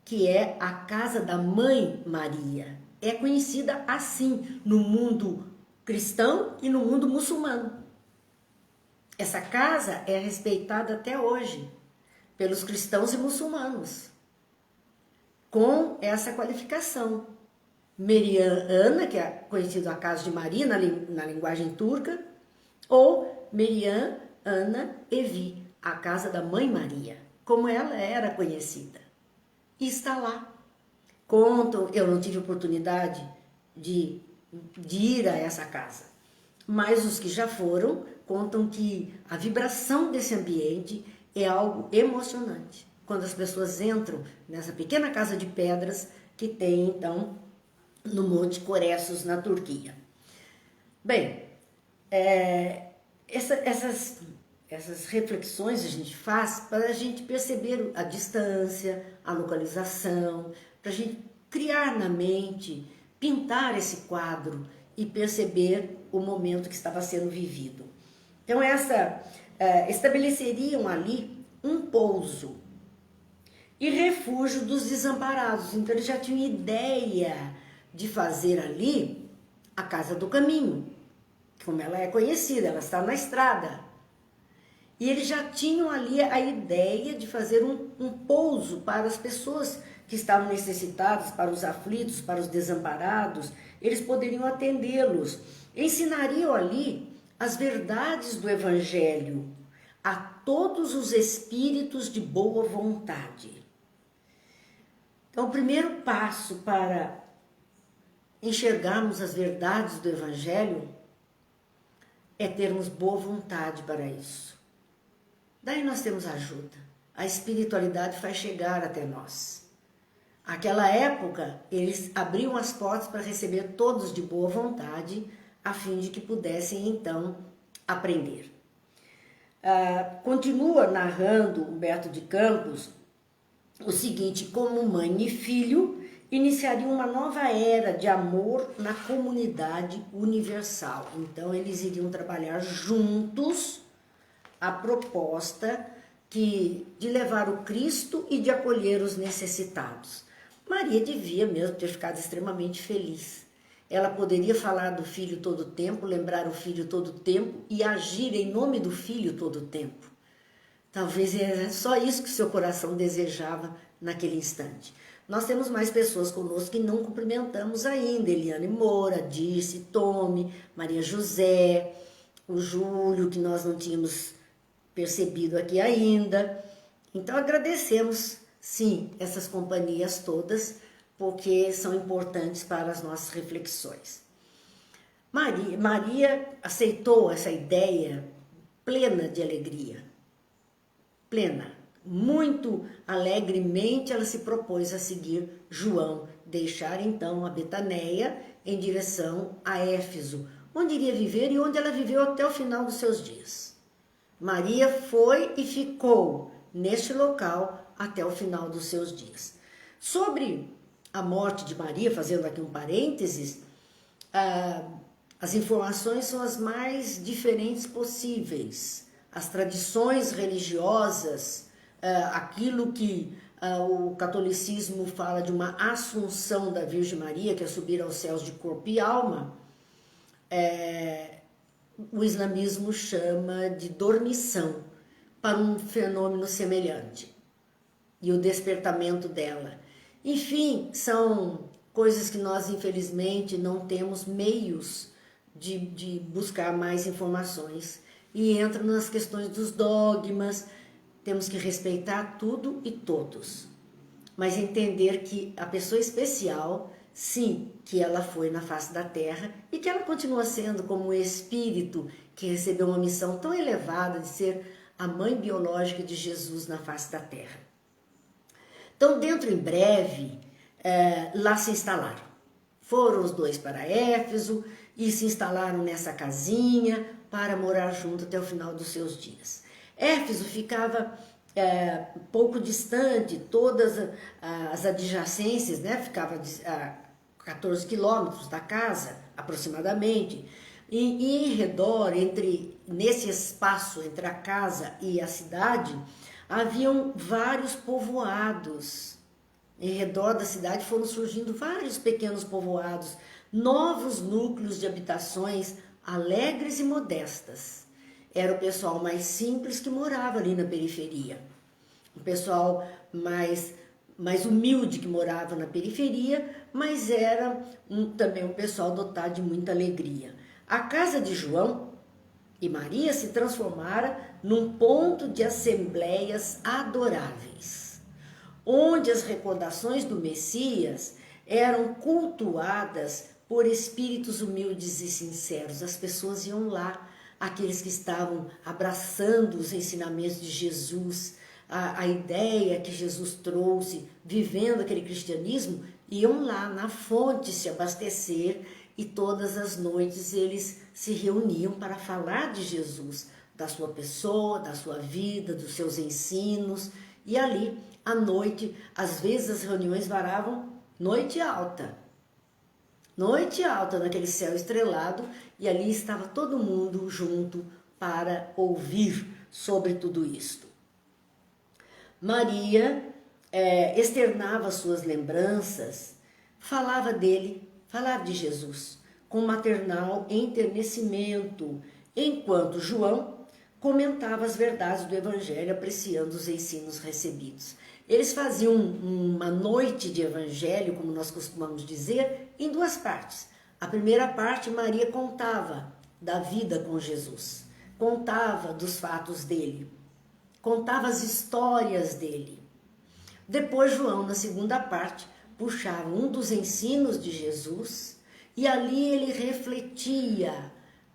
que é a casa da mãe Maria. É conhecida assim no mundo cristão e no mundo muçulmano. Essa casa é respeitada até hoje pelos cristãos e muçulmanos, com essa qualificação. Meriam Ana, que é conhecido a casa de Maria na linguagem turca, ou Meriam Ana Evi, a casa da mãe Maria, como ela era conhecida. E está lá. Contam, eu não tive oportunidade de ir a essa casa, mas os que já foram contam que a vibração desse ambiente é algo emocionante. Quando as pessoas entram nessa pequena casa de pedras que tem então no Monte Coressos, na Turquia. Bem, essas reflexões a gente faz para a gente perceber a distância, a localização, para a gente criar na mente, pintar esse quadro e perceber o momento que estava sendo vivido. Então, estabeleceriam ali um pouso e refúgio dos desamparados. Então, eles já tinham ideia de fazer ali a Casa do Caminho, como ela é conhecida, ela está na estrada. E eles já tinham ali a ideia de fazer um pouso para as pessoas que estavam necessitadas, para os aflitos, para os desamparados. Eles poderiam atendê-los. Ensinariam ali as verdades do Evangelho a todos os espíritos de boa vontade. Então, o primeiro passo para enxergarmos as verdades do Evangelho é termos boa vontade para isso. Daí nós temos ajuda. A espiritualidade faz chegar até nós. Naquela época, eles abriam as portas para receber todos de boa vontade, a fim de que pudessem, então, aprender. Continua narrando Humberto de Campos o seguinte: como mãe e filho, iniciariam uma nova era de amor na comunidade universal. Então, eles iriam trabalhar juntos a proposta de levar o Cristo e de acolher os necessitados. Maria devia mesmo ter ficado extremamente feliz. Ela poderia falar do filho todo o tempo, lembrar o filho todo o tempo e agir em nome do filho todo o tempo. Talvez era só isso que seu coração desejava naquele instante. Nós temos mais pessoas conosco que não cumprimentamos ainda. Eliane Moura, Dirce, Tome, Maria José, o Júlio, que nós não tínhamos percebido aqui ainda. Então agradecemos, sim, essas companhias todas, porque são importantes para as nossas reflexões. Maria aceitou essa ideia plena de alegria, plena. Muito alegremente ela se propôs a seguir João, deixar então a Betaneia em direção a Éfeso, onde iria viver e onde ela viveu até o final dos seus dias. Maria foi e ficou neste local até o final dos seus dias. Sobre a morte de Maria, fazendo aqui um parênteses, as informações são as mais diferentes possíveis. As tradições religiosas, aquilo que o catolicismo fala de uma assunção da Virgem Maria, que é subir aos céus de corpo e alma, o islamismo chama de dormição, para um fenômeno semelhante, e o despertamento dela. Enfim, são coisas que nós, infelizmente, não temos meios de buscar mais informações. E entra nas questões dos dogmas, temos que respeitar tudo e todos. Mas entender que a pessoa especial, sim, que ela foi na face da terra e que ela continua sendo como um espírito que recebeu uma missão tão elevada de ser a mãe biológica de Jesus na face da terra. Então, dentro em breve, lá se instalaram. Foram os dois para Éfeso e se instalaram nessa casinha para morar junto até o final dos seus dias. Éfeso ficava pouco distante, todas as adjacências, né? Ficava a 14 quilômetros da casa, aproximadamente. E em redor, nesse espaço entre a casa e a cidade, haviam vários povoados. Em redor da cidade foram surgindo vários pequenos povoados, novos núcleos de habitações alegres e modestas. Era o pessoal mais simples que morava ali na periferia. O pessoal mais humilde que morava na periferia, mas era também um pessoal dotado de muita alegria. A casa de João e Maria se transformara num ponto de assembleias adoráveis, onde as recordações do Messias eram cultuadas por espíritos humildes e sinceros. As pessoas iam lá, aqueles que estavam abraçando os ensinamentos de Jesus, a ideia que Jesus trouxe, vivendo aquele cristianismo, iam lá na fonte se abastecer e todas as noites eles se reuniam para falar de Jesus, da sua pessoa, da sua vida, dos seus ensinos. E ali, à noite, às vezes as reuniões varavam noite alta. noite alta, naquele céu estrelado, e ali estava todo mundo junto para ouvir sobre tudo isto. Maria externava suas lembranças, falava dele, falava de Jesus, com maternal enternecimento, enquanto João comentava as verdades do Evangelho, apreciando os ensinos recebidos. Eles faziam uma noite de Evangelho, como nós costumamos dizer, em duas partes. A primeira parte, Maria contava da vida com Jesus, contava dos fatos dele, contava as histórias dele. Depois João, na segunda parte, puxava um dos ensinos de Jesus e ali ele refletia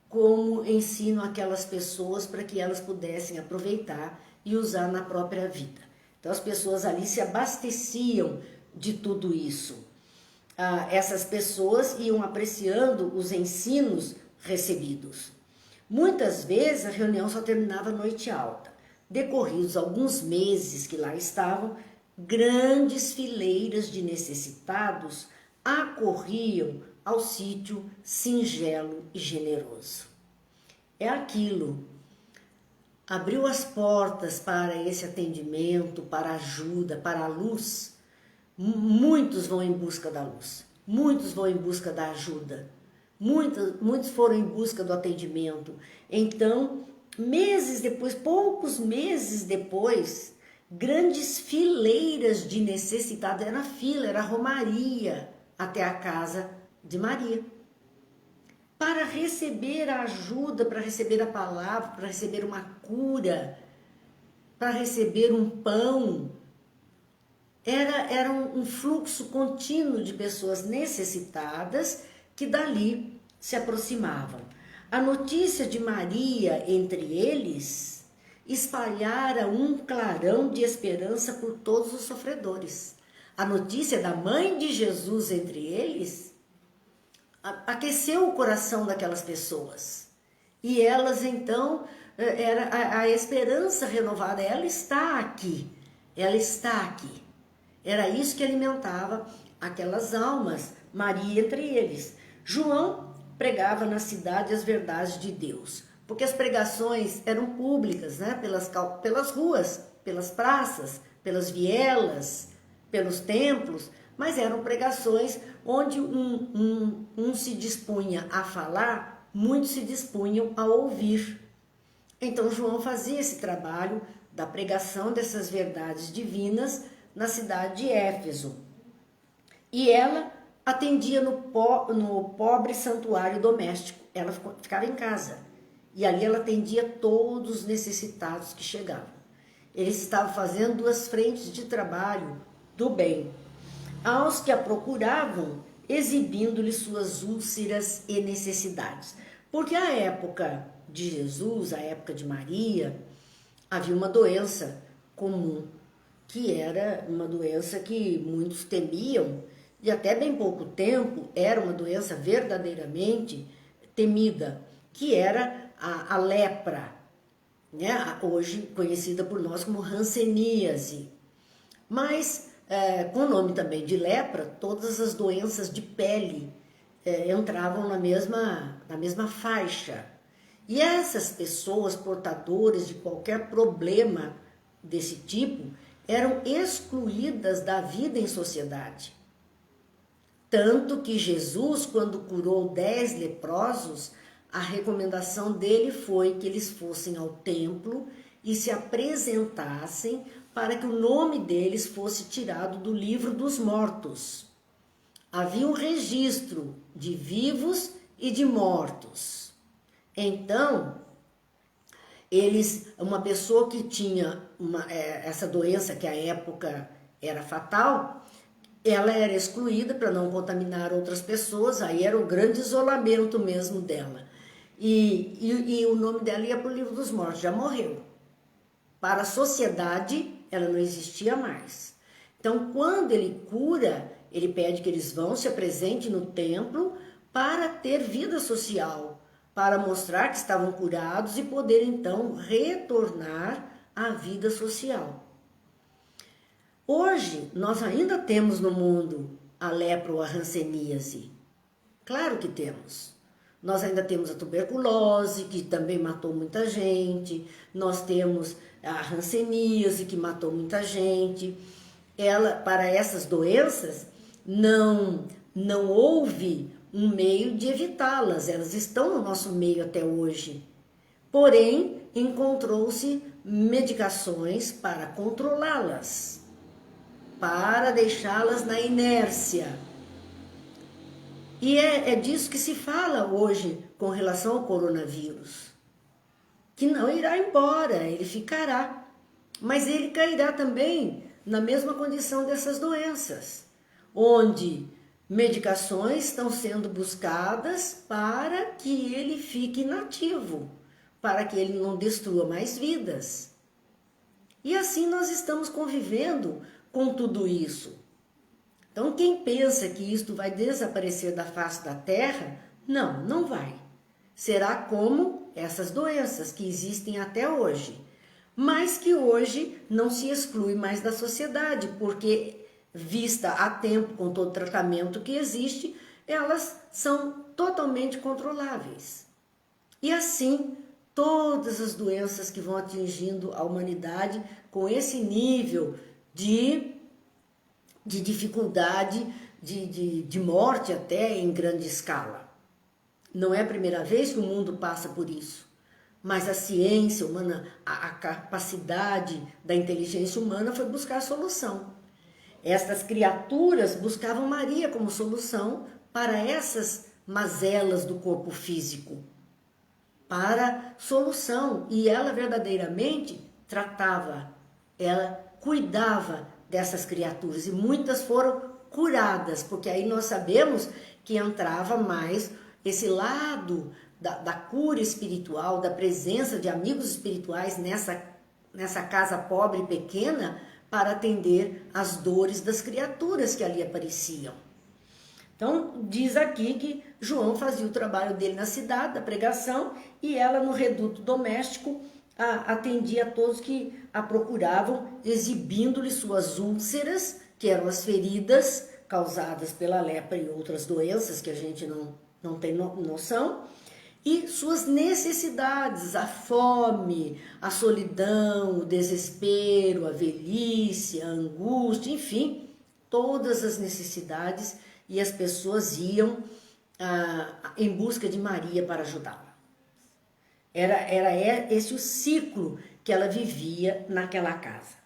como ensino aquelas pessoas para que elas pudessem aproveitar e usar na própria vida. Então as pessoas ali se abasteciam de tudo isso. Essas pessoas iam apreciando os ensinos recebidos. Muitas vezes a reunião só terminava à noite alta. Decorridos alguns meses que lá estavam, grandes fileiras de necessitados acorriam ao sítio singelo e generoso. É aquilo. Abriu as portas para esse atendimento, para a ajuda, para a luz. Muitos vão em busca da luz, muitos vão em busca da ajuda, muitos foram em busca do atendimento. Então, meses depois, poucos meses depois, grandes fileiras de necessitados, era fila, era romaria até a casa de Maria, para receber a ajuda, para receber a palavra, para receber uma cura, para receber um pão. Era um fluxo contínuo de pessoas necessitadas que dali se aproximavam. A notícia de Maria entre eles espalhara um clarão de esperança por todos os sofredores. A notícia da mãe de Jesus entre eles aqueceu o coração daquelas pessoas. E elas então, era a esperança renovada, ela está aqui, ela está aqui. Era isso que alimentava aquelas almas, Maria entre eles. João pregava na cidade as verdades de Deus, porque as pregações eram públicas, né? pelas ruas, pelas praças, pelas vielas, pelos templos, mas eram pregações onde um se dispunha a falar, muitos se dispunham a ouvir. Então João fazia esse trabalho da pregação dessas verdades divinas na cidade de Éfeso. E ela atendia no pobre santuário doméstico. Ela ficava em casa. E ali ela atendia todos os necessitados que chegavam. Eles estavam fazendo duas frentes de trabalho do bem. Aos que a procuravam, exibindo-lhe suas úlceras e necessidades. Porque a época de Jesus, a época de Maria, havia uma doença comum, que era uma doença que muitos temiam, e até bem pouco tempo era uma doença verdadeiramente temida, que era a lepra, né? Hoje conhecida por nós como hanseníase. Mas, com o nome também de lepra, todas as doenças de pele entravam na mesma faixa. E essas pessoas portadoras de qualquer problema desse tipo eram excluídas da vida em sociedade. Tanto que Jesus, quando curou 10 leprosos, a recomendação dele foi que eles fossem ao templo e se apresentassem para que o nome deles fosse tirado do livro dos mortos. Havia um registro de vivos e de mortos. Então, uma pessoa que tinha essa doença, que à época era fatal, ela era excluída para não contaminar outras pessoas, aí era o grande isolamento mesmo dela. E o nome dela ia para o livro dos mortos, já morreu. Para a sociedade, ela não existia mais. Então, quando ele cura, ele pede que eles vão, se apresentem no templo para ter vida social, para mostrar que estavam curados e poder então retornar à vida social. Hoje, nós ainda temos no mundo a lepra ou a hanseníase. Claro que temos. Nós ainda temos a tuberculose, que também matou muita gente. Nós temos a hanseníase, que matou muita gente. Para essas doenças, não houve um meio de evitá-las. Elas estão no nosso meio até hoje. Porém, encontrou-se medicações para controlá-las, para deixá-las na inércia. E é disso que se fala hoje com relação ao coronavírus. Que não irá embora, ele ficará. Mas ele cairá também na mesma condição dessas doenças, onde medicações estão sendo buscadas para que ele fique inativo, para que ele não destrua mais vidas. E assim nós estamos convivendo com tudo isso. Então, quem pensa que isto vai desaparecer da face da terra, não vai. Será como essas doenças que existem até hoje, mas que hoje não se exclui mais da sociedade, porque vista a tempo com todo o tratamento que existe, elas são totalmente controláveis. E assim, todas as doenças que vão atingindo a humanidade com esse nível de dificuldade, de morte até em grande escala. Não é a primeira vez que o mundo passa por isso, mas a ciência humana, a capacidade da inteligência humana foi buscar a solução. Estas criaturas buscavam Maria como solução para essas mazelas do corpo físico, para solução, e ela verdadeiramente tratava, ela cuidava dessas criaturas, e muitas foram curadas, porque aí nós sabemos que entrava mais esse lado da cura espiritual, da presença de amigos espirituais nessa casa pobre e pequena, para atender as dores das criaturas que ali apareciam. Então, diz aqui que João fazia o trabalho dele na cidade, da pregação, e ela no reduto doméstico atendia a todos que a procuravam, exibindo-lhe suas úlceras, que eram as feridas causadas pela lepra e outras doenças que a gente não tem noção, e suas necessidades, a fome, a solidão, o desespero, a velhice, a angústia, enfim, todas as necessidades, e as pessoas iam em busca de Maria para ajudá-la. Era esse o ciclo que ela vivia naquela casa.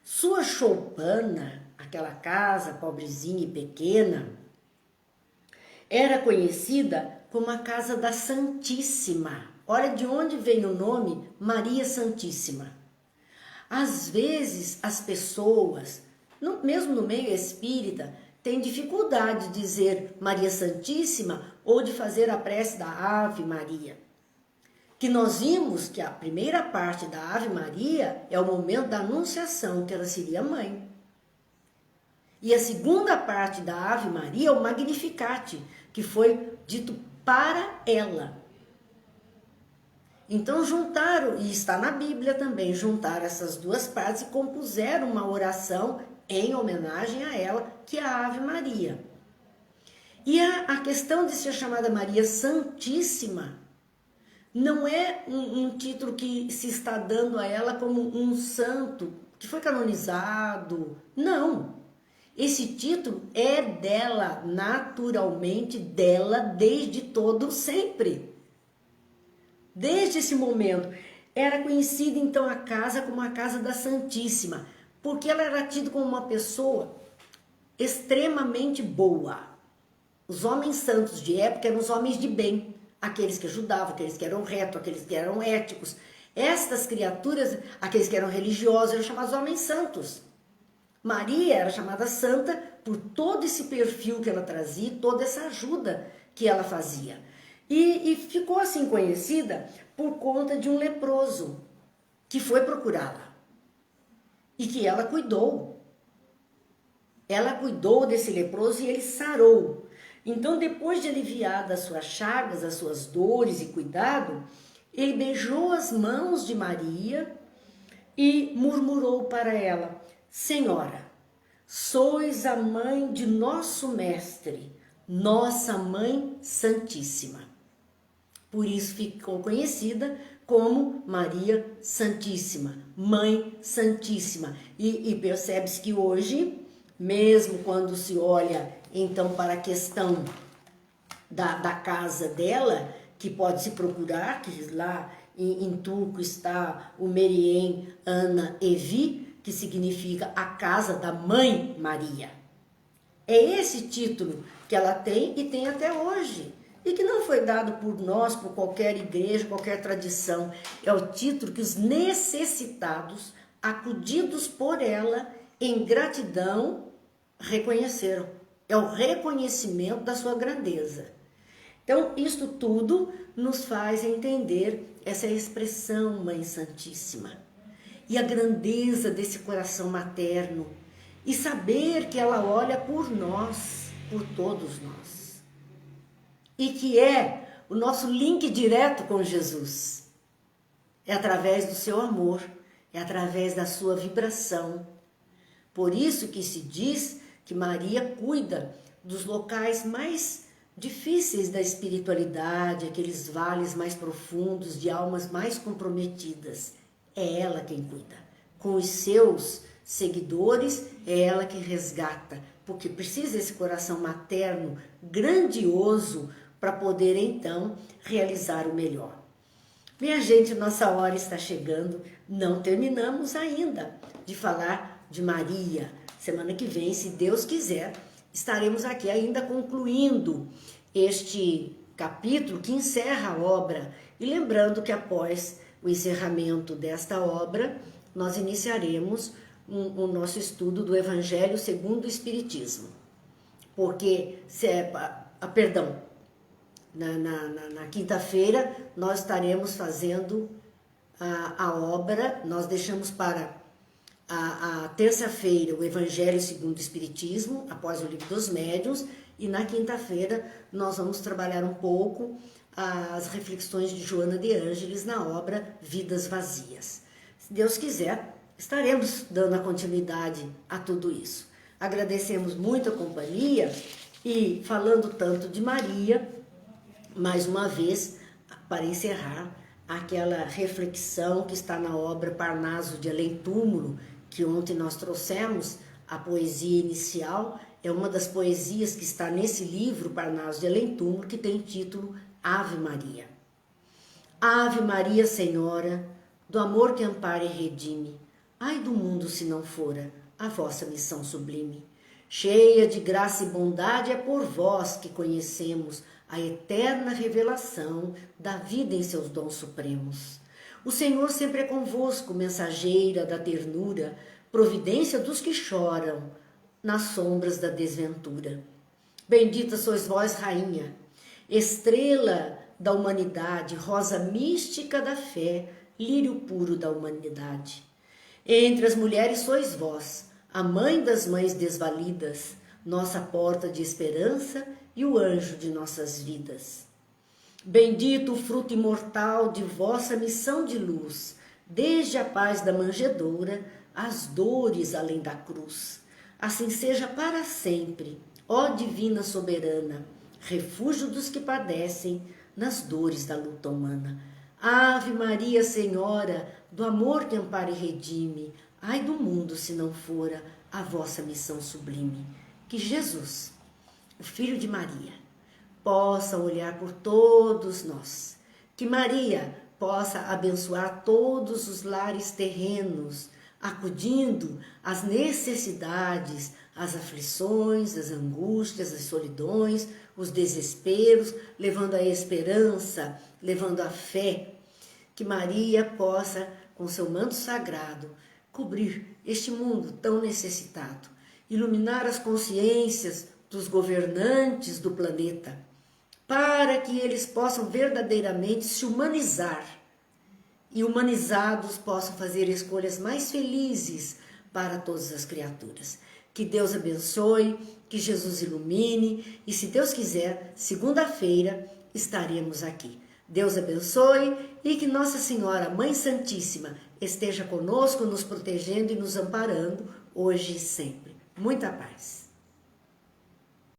Sua choupana, aquela casa pobrezinha e pequena, era conhecida como a casa da Santíssima. Olha de onde vem o nome Maria Santíssima. Às vezes as pessoas, mesmo no meio espírita, têm dificuldade de dizer Maria Santíssima ou de fazer a prece da Ave Maria. Que nós vimos que a primeira parte da Ave Maria é o momento da anunciação, que ela seria mãe. E a segunda parte da Ave Maria é o Magnificat, que foi dito para ela. Então juntaram, e está na Bíblia também, juntaram essas duas partes e compuseram uma oração em homenagem a ela, que é a Ave Maria. E a questão de ser chamada Maria Santíssima não é um título que se está dando a ela como um santo que foi canonizado. Não. Esse título é dela, naturalmente dela, desde todo sempre. Desde esse momento. Era conhecida então a casa como a casa da Santíssima, porque ela era tida como uma pessoa extremamente boa. Os homens santos de época eram os homens de bem. Aqueles que ajudavam, aqueles que eram retos, aqueles que eram éticos. Estas criaturas, aqueles que eram religiosos, eram chamados homens santos. Maria era chamada santa por todo esse perfil que ela trazia, toda essa ajuda que ela fazia. E ficou assim conhecida por conta de um leproso que foi procurá-la e que ela cuidou. Ela cuidou desse leproso e ele sarou. Então, depois de aliviada as suas chagas, as suas dores e cuidado, ele beijou as mãos de Maria e murmurou para ela: Senhora, sois a mãe de nosso mestre, Nossa Mãe Santíssima. Por isso ficou conhecida como Maria Santíssima, Mãe Santíssima. E percebe-se que hoje, mesmo quando se olha então para a questão da casa dela, que pode se procurar, que lá em turco está o Meryem Ana Evi, que significa a casa da Mãe Maria. É esse título que ela tem e tem até hoje. E que não foi dado por nós, por qualquer igreja, qualquer tradição. É o título que os necessitados, acudidos por ela, em gratidão, reconheceram. É o reconhecimento da sua grandeza. Então, isto tudo nos faz entender essa expressão Mãe Santíssima. E a grandeza desse coração materno. E saber que ela olha por nós, por todos nós. E que é o nosso link direto com Jesus. É através do seu amor, é através da sua vibração. Por isso que se diz que Maria cuida dos locais mais difíceis da espiritualidade, aqueles vales mais profundos, de almas mais comprometidas. É ela quem cuida. Com os seus seguidores, é ela que resgata, porque precisa esse coração materno grandioso para poder então realizar o melhor. Minha gente, nossa hora está chegando, não terminamos ainda de falar de Maria. Semana que vem, se Deus quiser, estaremos aqui ainda concluindo este capítulo que encerra a obra. E lembrando que após o encerramento desta obra, nós iniciaremos o nosso estudo do Evangelho segundo o Espiritismo. Porque, na quinta-feira nós estaremos fazendo a obra, nós deixamos para a terça-feira o Evangelho segundo o Espiritismo, após o Livro dos Médiuns, e na quinta-feira nós vamos trabalhar um pouco as reflexões de Joana de Ângeles na obra Vidas Vazias. Se Deus quiser, estaremos dando a continuidade a tudo isso. Agradecemos muito a companhia e, falando tanto de Maria, mais uma vez, para encerrar, aquela reflexão que está na obra Parnaso de Além Túmulo, que ontem nós trouxemos, a poesia inicial, é uma das poesias que está nesse livro, Parnaso de Além Túmulo, que tem título Ave Maria. Ave Maria, Senhora, do amor que ampara e redime, ai do mundo se não fora a vossa missão sublime. Cheia de graça e bondade é por vós que conhecemos a eterna revelação da vida em seus dons supremos. O Senhor sempre é convosco, mensageira da ternura, providência dos que choram nas sombras da desventura. Bendita sois vós, Rainha, estrela da humanidade, rosa mística da fé, lírio puro da humanidade. Entre as mulheres sois vós, a mãe das mães desvalidas, nossa porta de esperança e o anjo de nossas vidas. Bendito o fruto imortal de vossa missão de luz, desde a paz da manjedoura às dores além da cruz. Assim seja para sempre, ó divina soberana, refúgio dos que padecem nas dores da luta humana. Ave Maria, Senhora, do amor que ampara e redime, ai do mundo se não fora a vossa missão sublime. Que Jesus, o Filho de Maria, possa olhar por todos nós. Que Maria possa abençoar todos os lares terrenos, acudindo às necessidades, às aflições, às angústias, às solidões, os desesperos, levando a esperança, levando a fé. Que Maria possa, com seu manto sagrado, cobrir este mundo tão necessitado, iluminar as consciências dos governantes do planeta, para que eles possam verdadeiramente se humanizar e humanizados possam fazer escolhas mais felizes para todas as criaturas. Que Deus abençoe, que Jesus ilumine e, se Deus quiser, segunda-feira estaremos aqui. Deus abençoe e que Nossa Senhora, Mãe Santíssima, esteja conosco, nos protegendo e nos amparando hoje e sempre. Muita paz.